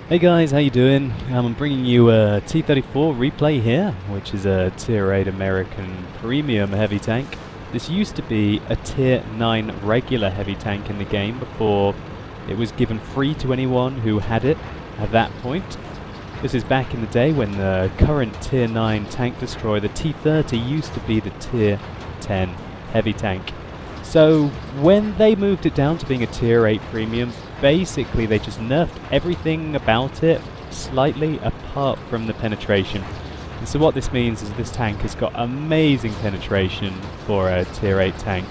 Hey guys, how you doing? I'm bringing you a T34 replay here, which is a Tier 8 American Premium heavy tank. This used to be a Tier 9 regular heavy tank in the game before it was given free to anyone who had it at that point. This is back in the day when the current Tier 9 tank destroyer, the T30, used to be the Tier 10 heavy tank. So when they moved it down to being a Tier 8 Premium, basically they just nerfed everything about it slightly apart from the penetration. And so what this means is this tank has got amazing penetration for a Tier 8 tank.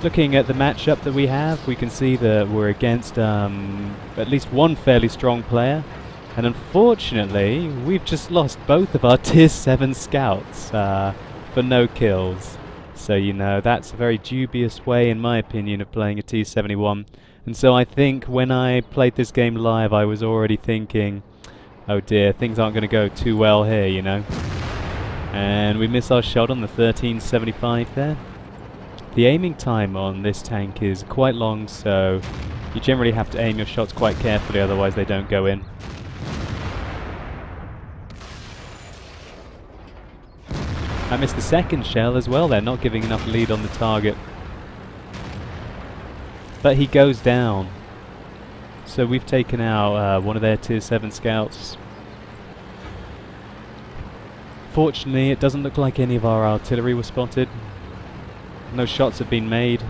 Looking at the matchup that we have, we can see that we're against at least one fairly strong player, and unfortunately we've just lost both of our Tier 7 scouts for no kills. So you know, that's a very dubious way in my opinion of playing a T71. And so I think when I played this game live I was already thinking, oh dear, things aren't going to go too well here, you know. And we miss our shot on the 1375 there. The aiming time on this tank is quite long, so you generally have to aim your shots quite carefully, otherwise they don't go in. I missed the second shell as well there, not giving enough lead on the target. But he goes down. So we've taken out one of their Tier 7 scouts. Fortunately, it doesn't look like any of our artillery was spotted. No shots have been made.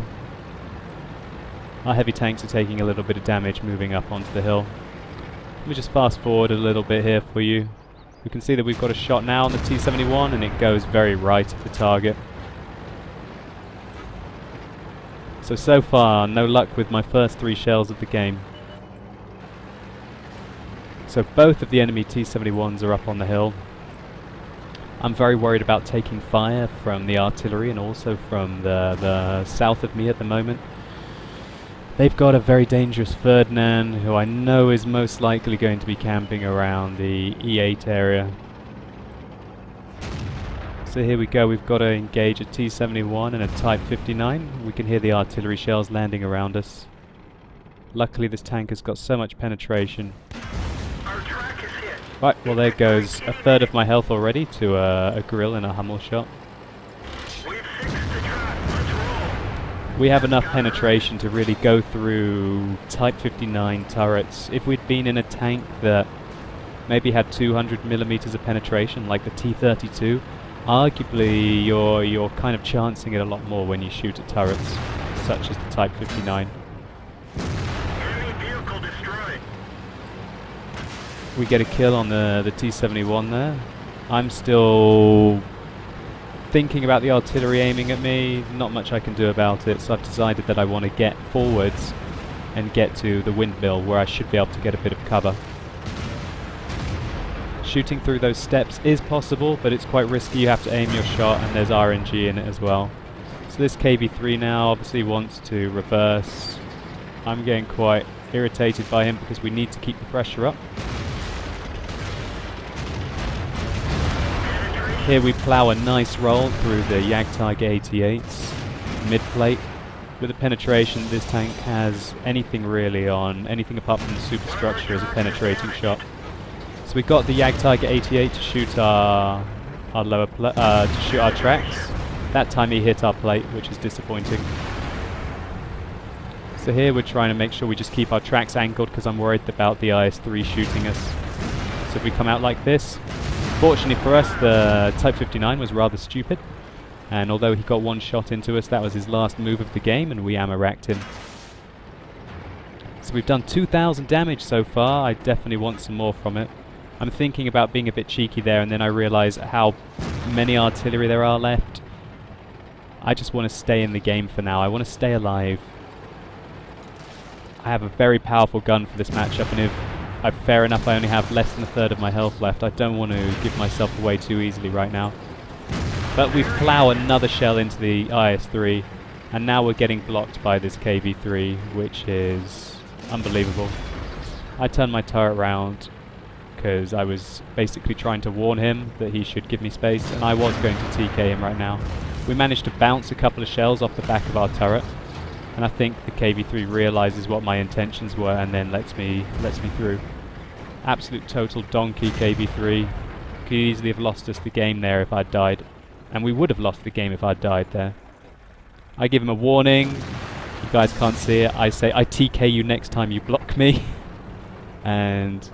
Our heavy tanks are taking a little bit of damage moving up onto the hill. Let me just fast forward a little bit here for you. We can see that we've got a shot now on the T71 and it goes very right at the target. So far, no luck with my first 3 shells of the game. So both of the enemy T71s are up on the hill. I'm very worried about taking fire from the artillery and also from the south of me at the moment. They've got a very dangerous Ferdinand, who I know is most likely going to be camping around the E8 area. So here we go, we've got to engage a T71 and a Type 59. We can hear the artillery shells landing around us. Luckily this tank has got so much penetration. Our track is hit. Right, well there goes a third of my health already to a grill and a Hummel shot. We've fixed the track. Let's roll. We have enough penetration to really go through Type 59 turrets. If we'd been in a tank that maybe had 200mm of penetration, like the T32, arguably you're kind of chancing it a lot more when you shoot at turrets, such as the Type 59. Enemy vehicle destroyed. We get a kill on the T71 there. I'm still thinking about the artillery aiming at me, not much I can do about it, so I've decided that I want to get forwards and get to the windmill where I should be able to get a bit of cover. Shooting through those steps is possible, but it's quite risky. You have to aim your shot and there's RNG in it as well. So this KV3 now obviously wants to reverse. I'm getting quite irritated by him because we need to keep the pressure up. Here we plough a nice roll through the Jagdtiger 88's mid-plate. With the penetration this tank has, anything really on anything apart from the superstructure is a penetrating shot. So we got the Jagdtiger 88 to shoot our tracks. That time he hit our plate, which is disappointing. So here we're trying to make sure we just keep our tracks angled because I'm worried about the IS-3 shooting us. So if we come out like this, fortunately for us the Type 59 was rather stupid, and although he got one shot into us, that was his last move of the game and we ammo-racked him. So we've done 2,000 damage so far. I definitely want some more from it. I'm thinking about being a bit cheeky there, and then I realise how many artillery there are left. I just want to stay in the game for now. I want to stay alive. I have a very powerful gun for this matchup, and if fair enough I only have less than a third of my health left, I don't want to give myself away too easily right now. But we plough another shell into the IS-3, and now we're getting blocked by this KV-3, which is unbelievable. I turned my turret round because I was basically trying to warn him that he should give me space, and I was going to TK him right now. We managed to bounce a couple of shells off the back of our turret, And I think the KV3 realizes what my intentions were and then lets me through. Absolute total donkey KV3. Could easily have lost us the game there if I'd died. And we would have lost the game if I'd died there. I give him a warning. You guys can't see it. I say, I TK you next time you block me. And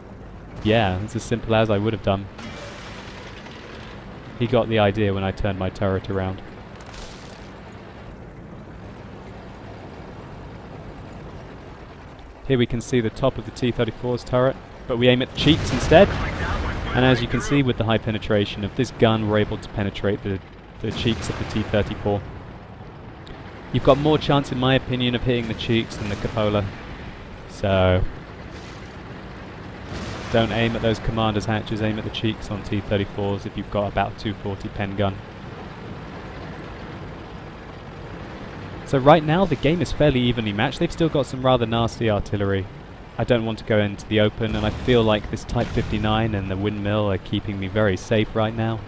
yeah, it's as simple as I would have done. He got the idea when I turned my turret around. Here we can see the top of the T34's turret, but we aim at the cheeks instead. And as you can see with the high penetration of this gun, we're able to penetrate the cheeks of the T34. You've got more chance, in my opinion, of hitting the cheeks than the cupola. So don't aim at those commander's hatches, aim at the cheeks on T34s if you've got about 240 pen gun. So right now the game is fairly evenly matched. They've still got some rather nasty artillery. I don't want to go into the open, and I feel like this Type 59 and the windmill are keeping me very safe right now.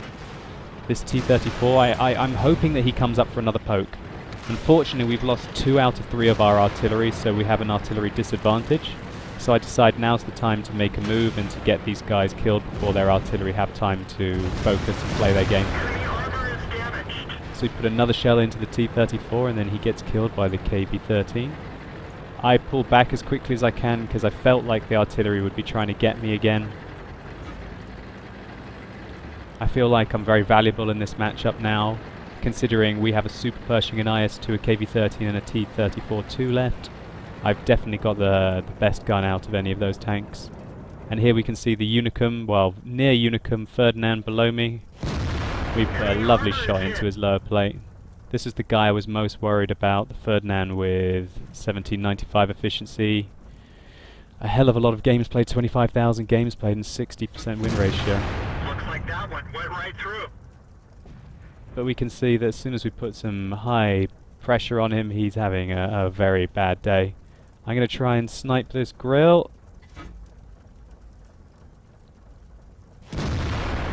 This T34, I'm hoping that he comes up for another poke. Unfortunately, we've lost 2 out of 3 of our artillery, so we have an artillery disadvantage. So I decide now's the time to make a move and to get these guys killed before their artillery have time to focus and play their game. So we put another shell into the T34 and then he gets killed by the KB-13. I pull back as quickly as I can because I felt like the artillery would be trying to get me again. I feel like I'm very valuable in this matchup now, considering we have a Super Pershing, an IS-2, a KV-13 and a T-34-2 left. I've definitely got the best gun out of any of those tanks. And here we can see the Unicum, well, near Unicum, Ferdinand below me. We put a lovely shot into his lower plate. This is the guy I was most worried about, the Ferdinand with 1795 efficiency. A hell of a lot of games played, 25,000 games played and 60% win ratio. Looks like that one went right through. But we can see that as soon as we put some high pressure on him, he's having a very bad day. I'm going to try and snipe this grill.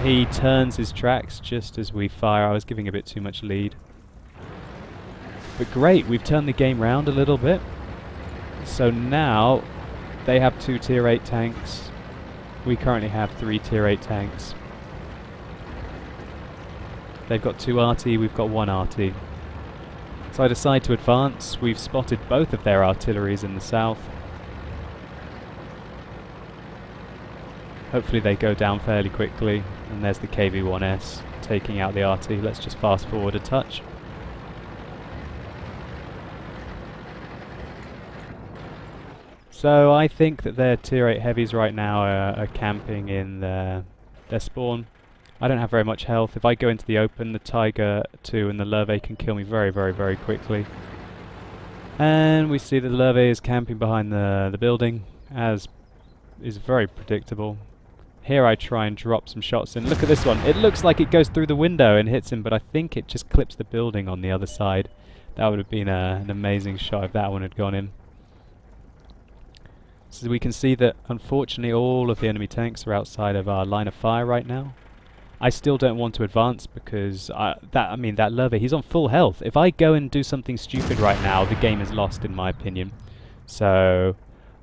He turns his tracks just as we fire. I was giving a bit too much lead. But great, we've turned the game round a little bit. So now they have 2 tier 8 tanks. We currently have 3 tier 8 tanks. They've got 2 RT, we've got 1 RT. So I decide to advance. We've spotted both of their artilleries in the south. Hopefully they go down fairly quickly. And there's the KV-1S taking out the RT. Let's just fast forward a touch. So I think that their tier 8 heavies right now are camping in their spawn. I don't have very much health. If I go into the open, the Tiger 2 and the Lurve can kill me very, very, very quickly. And we see that the Lurve is camping behind the building, as is very predictable. Here I try and drop some shots in. Look at this one. It looks like it goes through the window and hits him, but I think it just clips the building on the other side. That would have been an amazing shot if that one had gone in. So we can see that unfortunately all of the enemy tanks are outside of our line of fire right now. I still don't want to advance because that Lurve, he's on full health. If I go and do something stupid right now, the game is lost in my opinion. So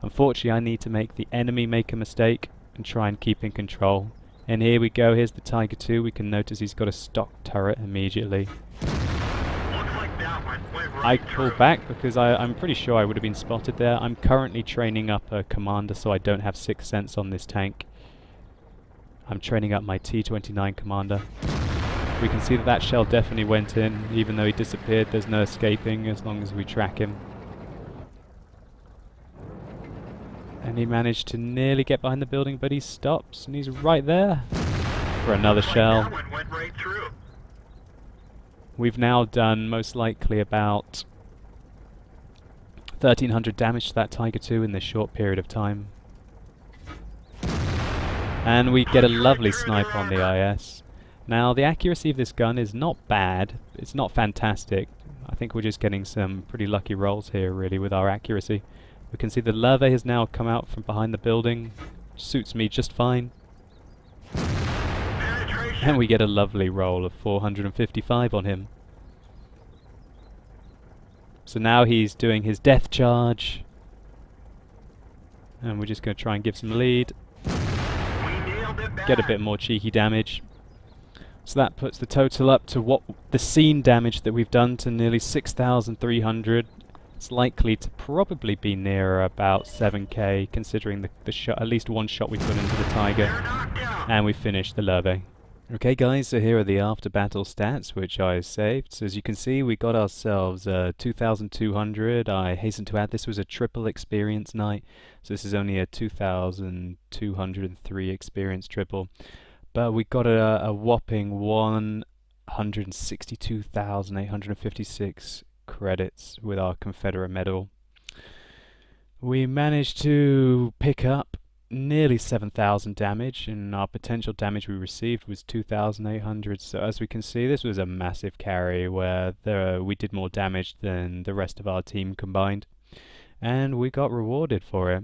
unfortunately I need to make the enemy make a mistake and try and keep in control. And here we go, here's the Tiger 2. We can notice he's got a stock turret immediately. I pull back because I'm pretty sure I would have been spotted there. I'm currently training up a commander so I don't have 6th sense on this tank. I'm training up my T29 commander. We can see that that shell definitely went in. Even though he disappeared, there's no escaping as long as we track him. And he managed to nearly get behind the building, but he stops and he's right there for another shell. That one went right through. We've now done most likely about 1,300 damage to that Tiger 2 in this short period of time. And we get a lovely snipe on the IS. Now the accuracy of this gun is not bad, it's not fantastic. I think we're just getting some pretty lucky rolls here really with our accuracy. We can see the Lurve has now come out from behind the building, suits me just fine. And we get a lovely roll of 455 on him. So now he's doing his death charge. And we're just going to try and give some lead. Get a bit more cheeky damage. So that puts the total up to what the scene damage that we've done to nearly 6,300. It's likely to probably be near about 7k, considering the shot, at least one shot we put into the Tiger. And we finished the Lurve. Okay guys, so here are the after battle stats which I saved. So as you can see, we got ourselves 2,200. I hasten to add this was a triple experience night, so this is only a 2,203 experience triple. But we got a whopping 162,856 credits with our Confederate medal. We managed to pick up nearly 7,000 damage, and our potential damage we received was 2,800. So as we can see, this was a massive carry where we did more damage than the rest of our team combined, and we got rewarded for it.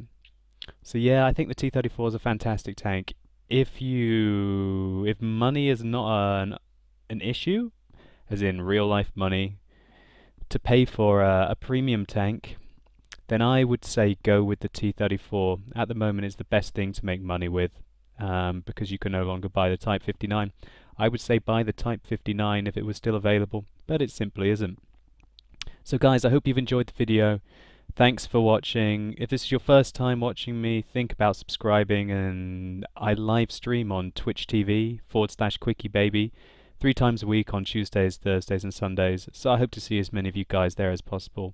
So yeah, I think the T34 is a fantastic tank. If money is not an issue, as in real life money, to pay for a premium tank, then I would say go with the T34. At the moment it's the best thing to make money with, because you can no longer buy the Type 59. I would say buy the Type 59 if it was still available, but it simply isn't. So guys, I hope you've enjoyed the video. Thanks for watching. If this is your first time watching me, think about subscribing, and I live stream on Twitch TV/QuickieBaby 3 times a week on Tuesdays, Thursdays and Sundays, so I hope to see as many of you guys there as possible.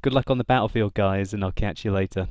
Good luck on the battlefield guys, and I'll catch you later.